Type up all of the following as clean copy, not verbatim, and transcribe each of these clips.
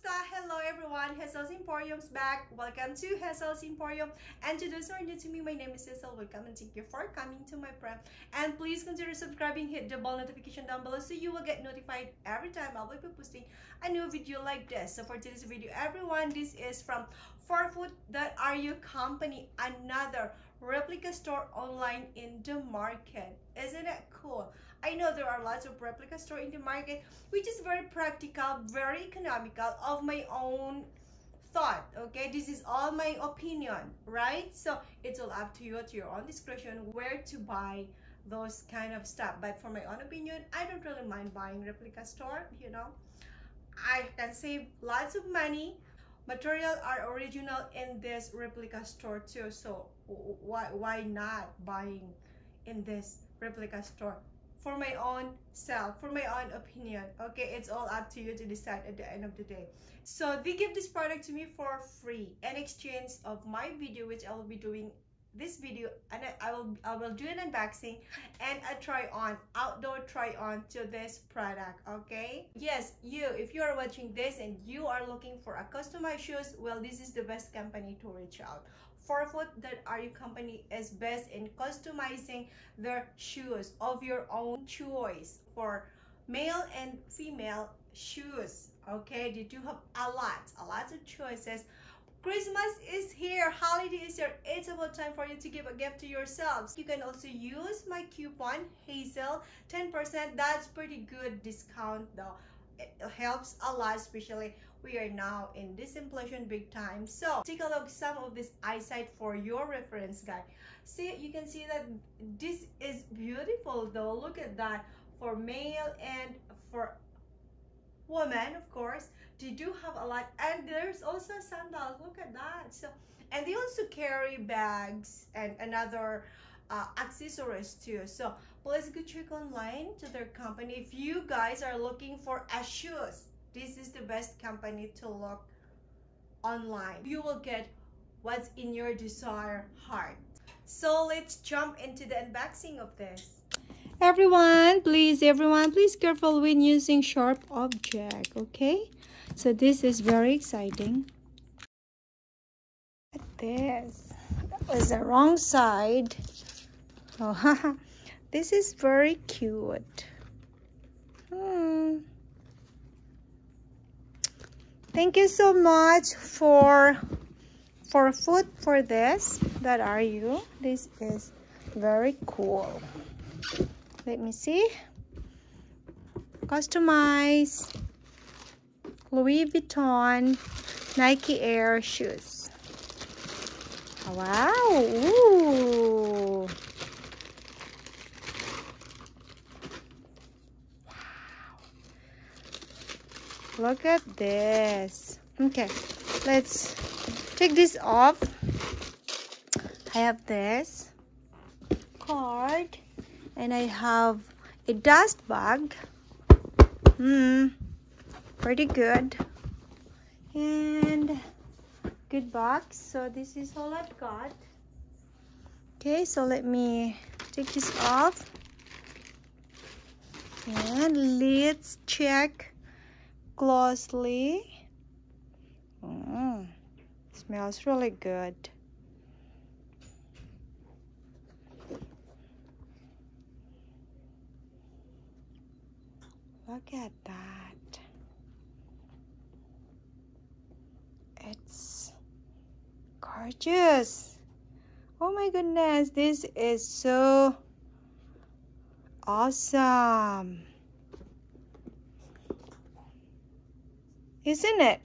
Kumusta? Hello everyone, Hazel's Emporium's back. Welcome to Hazel's Emporium. And to those who are new to me, my name is Hazel. Welcome and thank you for coming to my prem. And please consider subscribing, hit the bell notification down below so you will get notified every time I'll be posting a new video like this. So for today's video, everyone, this is from FORFOOT.ru company, another replica store online in the market. Isn't it cool? I know there are lots of replica store in the market, which is very practical, very economical, of my own thought. Okay, this is all my opinion, right? So it's all up to you, at your own discretion, where to buy those kind of stuff. But for my own opinion, I don't really mind buying replica store. You know, I can save lots of money. Material are original in this replica store too, so why not buying in this replica store? For my own self, for my own opinion. Okay, it's all up to you to decide at the end of the day. So they give this product to me for free in exchange of my video, which I will be doing this video, and I will do an unboxing and a try on, outdoor try on to this product. Okay, yes, if you are watching this and you are looking for a customized shoes, well, this is the best company to reach out. FORFOOT.ru company is best in customizing their shoes of your own choice for male and female shoes. Okay, they do have a lot of choices. Christmas is here, holiday is here. It's about time for you to give a gift to yourselves. You can also use my coupon Hazel 10%. That's pretty good discount though. It helps a lot, especially we are now in this inflation big time. So take a look some of this eyesight for your reference, guys. See, you can see that this is beautiful though. Look at that, for male and for women, of course. They do have a lot, and there's also sandals. Look at that. So, and they also carry bags and another accessories too. So please go check online to their company. If you guys are looking for a shoes, this is the best company to look online. You will get what's in your desire heart. So let's jump into the unboxing of this. Everyone, please careful when using sharp object. Okay, so this is very exciting. Look at this. That was the wrong side. Oh, this is very cute. Thank you so much for FORFOOT for this. That are you. This is very cool. Let me see. Customize Louis Vuitton Nike Air shoes. Wow. Ooh. Look at this. Okay, let's take this off. I have this card and I have a dust bag. Pretty good. And good box. So this is all I've got. Okay, so let me take this off. And let's check closely. Smells really good. Look at that. It's gorgeous. Oh my goodness, this is so awesome. Isn't it?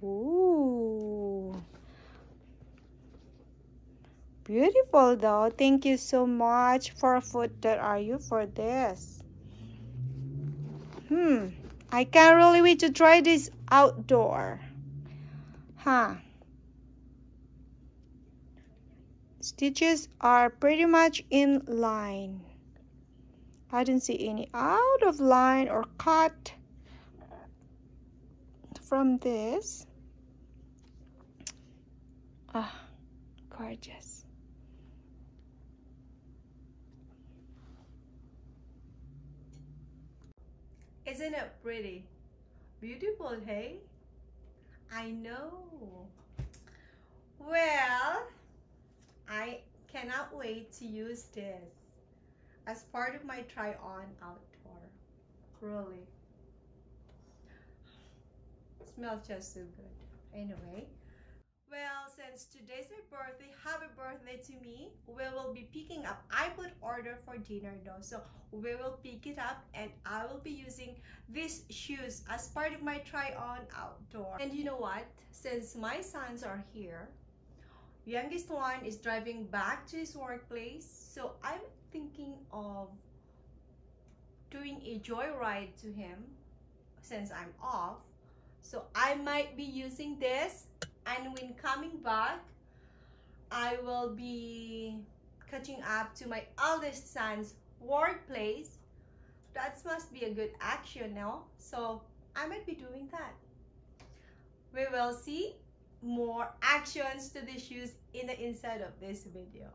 Ooh. Beautiful though. Thank you so much FORFOOT.ru for this. I can't really wait to try this outdoor. Stitches are pretty much in line. I didn't see any out of line or cut from this. Gorgeous. Isn't it pretty? Beautiful, hey? I know. Well, I cannot wait to use this as part of my try-on outdoor. Really. Smells just so good. Anyway, well, since today's my birthday, happy birthday to me. We will be picking up. I put order for dinner though, so we will pick it up and I will be using these shoes as part of my try-on outdoor. And you know what? Since my sons are here, youngest one is driving back to his workplace, so I'm thinking of doing a joyride to him since I'm off. So I might be using this, and when coming back I will be catching up to my eldest son's workplace. That must be a good action now, so I might be doing that. We will see more actions to the shoes in the inside of this video.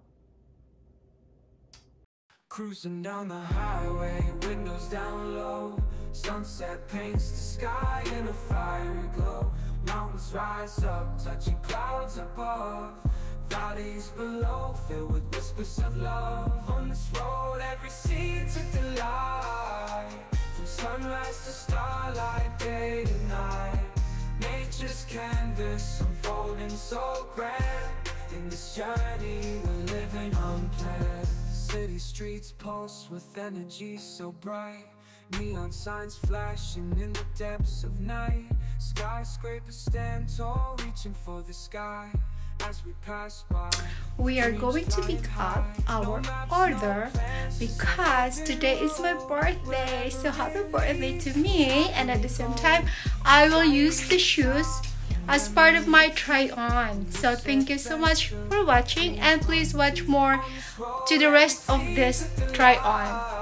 Cruising down the highway, windows down low. Sunset paints the sky in a fiery glow. Mountains rise up, touching clouds above. Valleys below, filled with whispers of love. On this road, every scene's a delight. From sunrise to starlight, day to night. Nature's canvas unfolding so grand. In this journey, we're living unplanned. City streets pulse with energy so bright. Neon signs flashing in the depths of night. Skyscrapers stand tall, reaching for the sky. As we pass by, we are going to pick up our order because today is my birthday. So happy birthday to me, and at the same time I will use the shoes as part of my try on. So thank you so much for watching, and please watch more to the rest of this try on.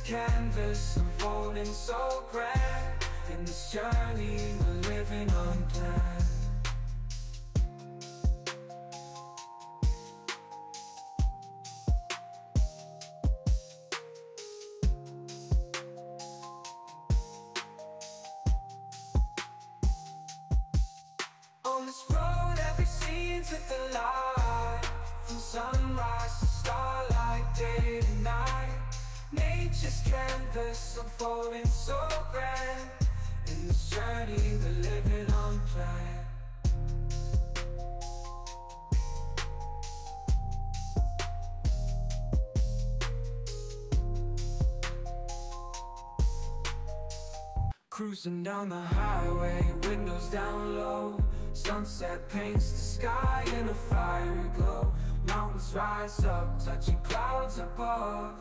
Canvas unfolding so grand. In this journey we're living unplanned. On this road every scene's with the light. From sunrise to starlight, day to night. Nature's canvas unfolding so grand. In this journey we're living unplanned. Cruising down the highway, windows down low. Sunset paints the sky in a fiery glow. Mountains rise up, touching clouds above.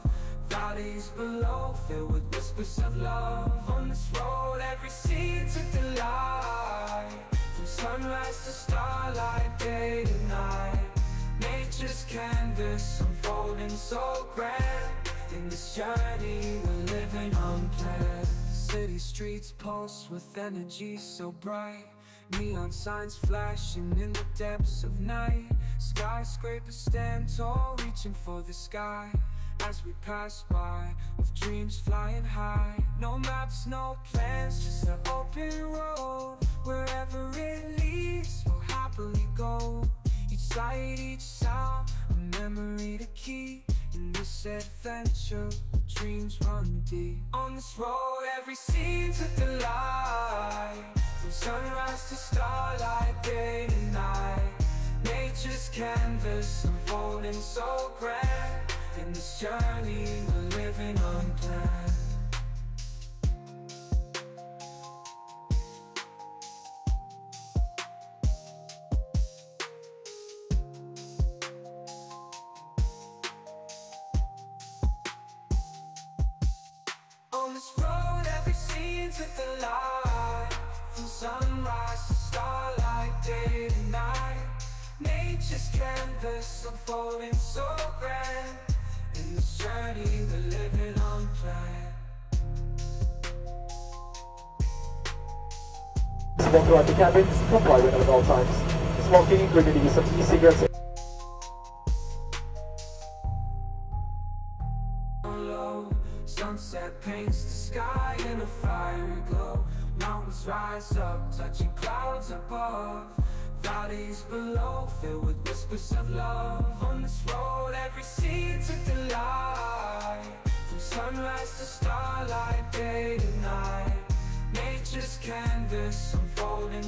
Valleys below, filled with whispers of love. On this road, every scene's a delight. From sunrise to starlight, day to night. Nature's canvas unfolding so grand. In this journey, we're living unplanned. City streets pulse with energy so bright. Neon signs flashing in the depths of night. Skyscrapers stand tall, reaching for the sky. As we pass by, with dreams flying high. No maps, no plans, just an open road. Wherever it leads, we'll happily go. Each sight, each sound, a memory to keep. In this adventure, dreams run deep. On this road, every scene's a delight. From sunrise to starlight, day to night. Nature's canvas unfolding so grand. In this journey, we're living unplanned. On this road, every scene's with the light. From sunrise to starlight, day to night. Nature's canvas unfolding so grand. In this journey, we're living unplanned. Smoke throughout the cabin, comply with at all times. Smoking, including the use of e-cigarettes. Low, Sunset paints the sky in a fiery glow. Mountains rise up, touching clouds above. Valleys below, filled with whispers of love. On this road, every seed's a delight. From sunrise to starlight, day to night, nature's canvas unfolding.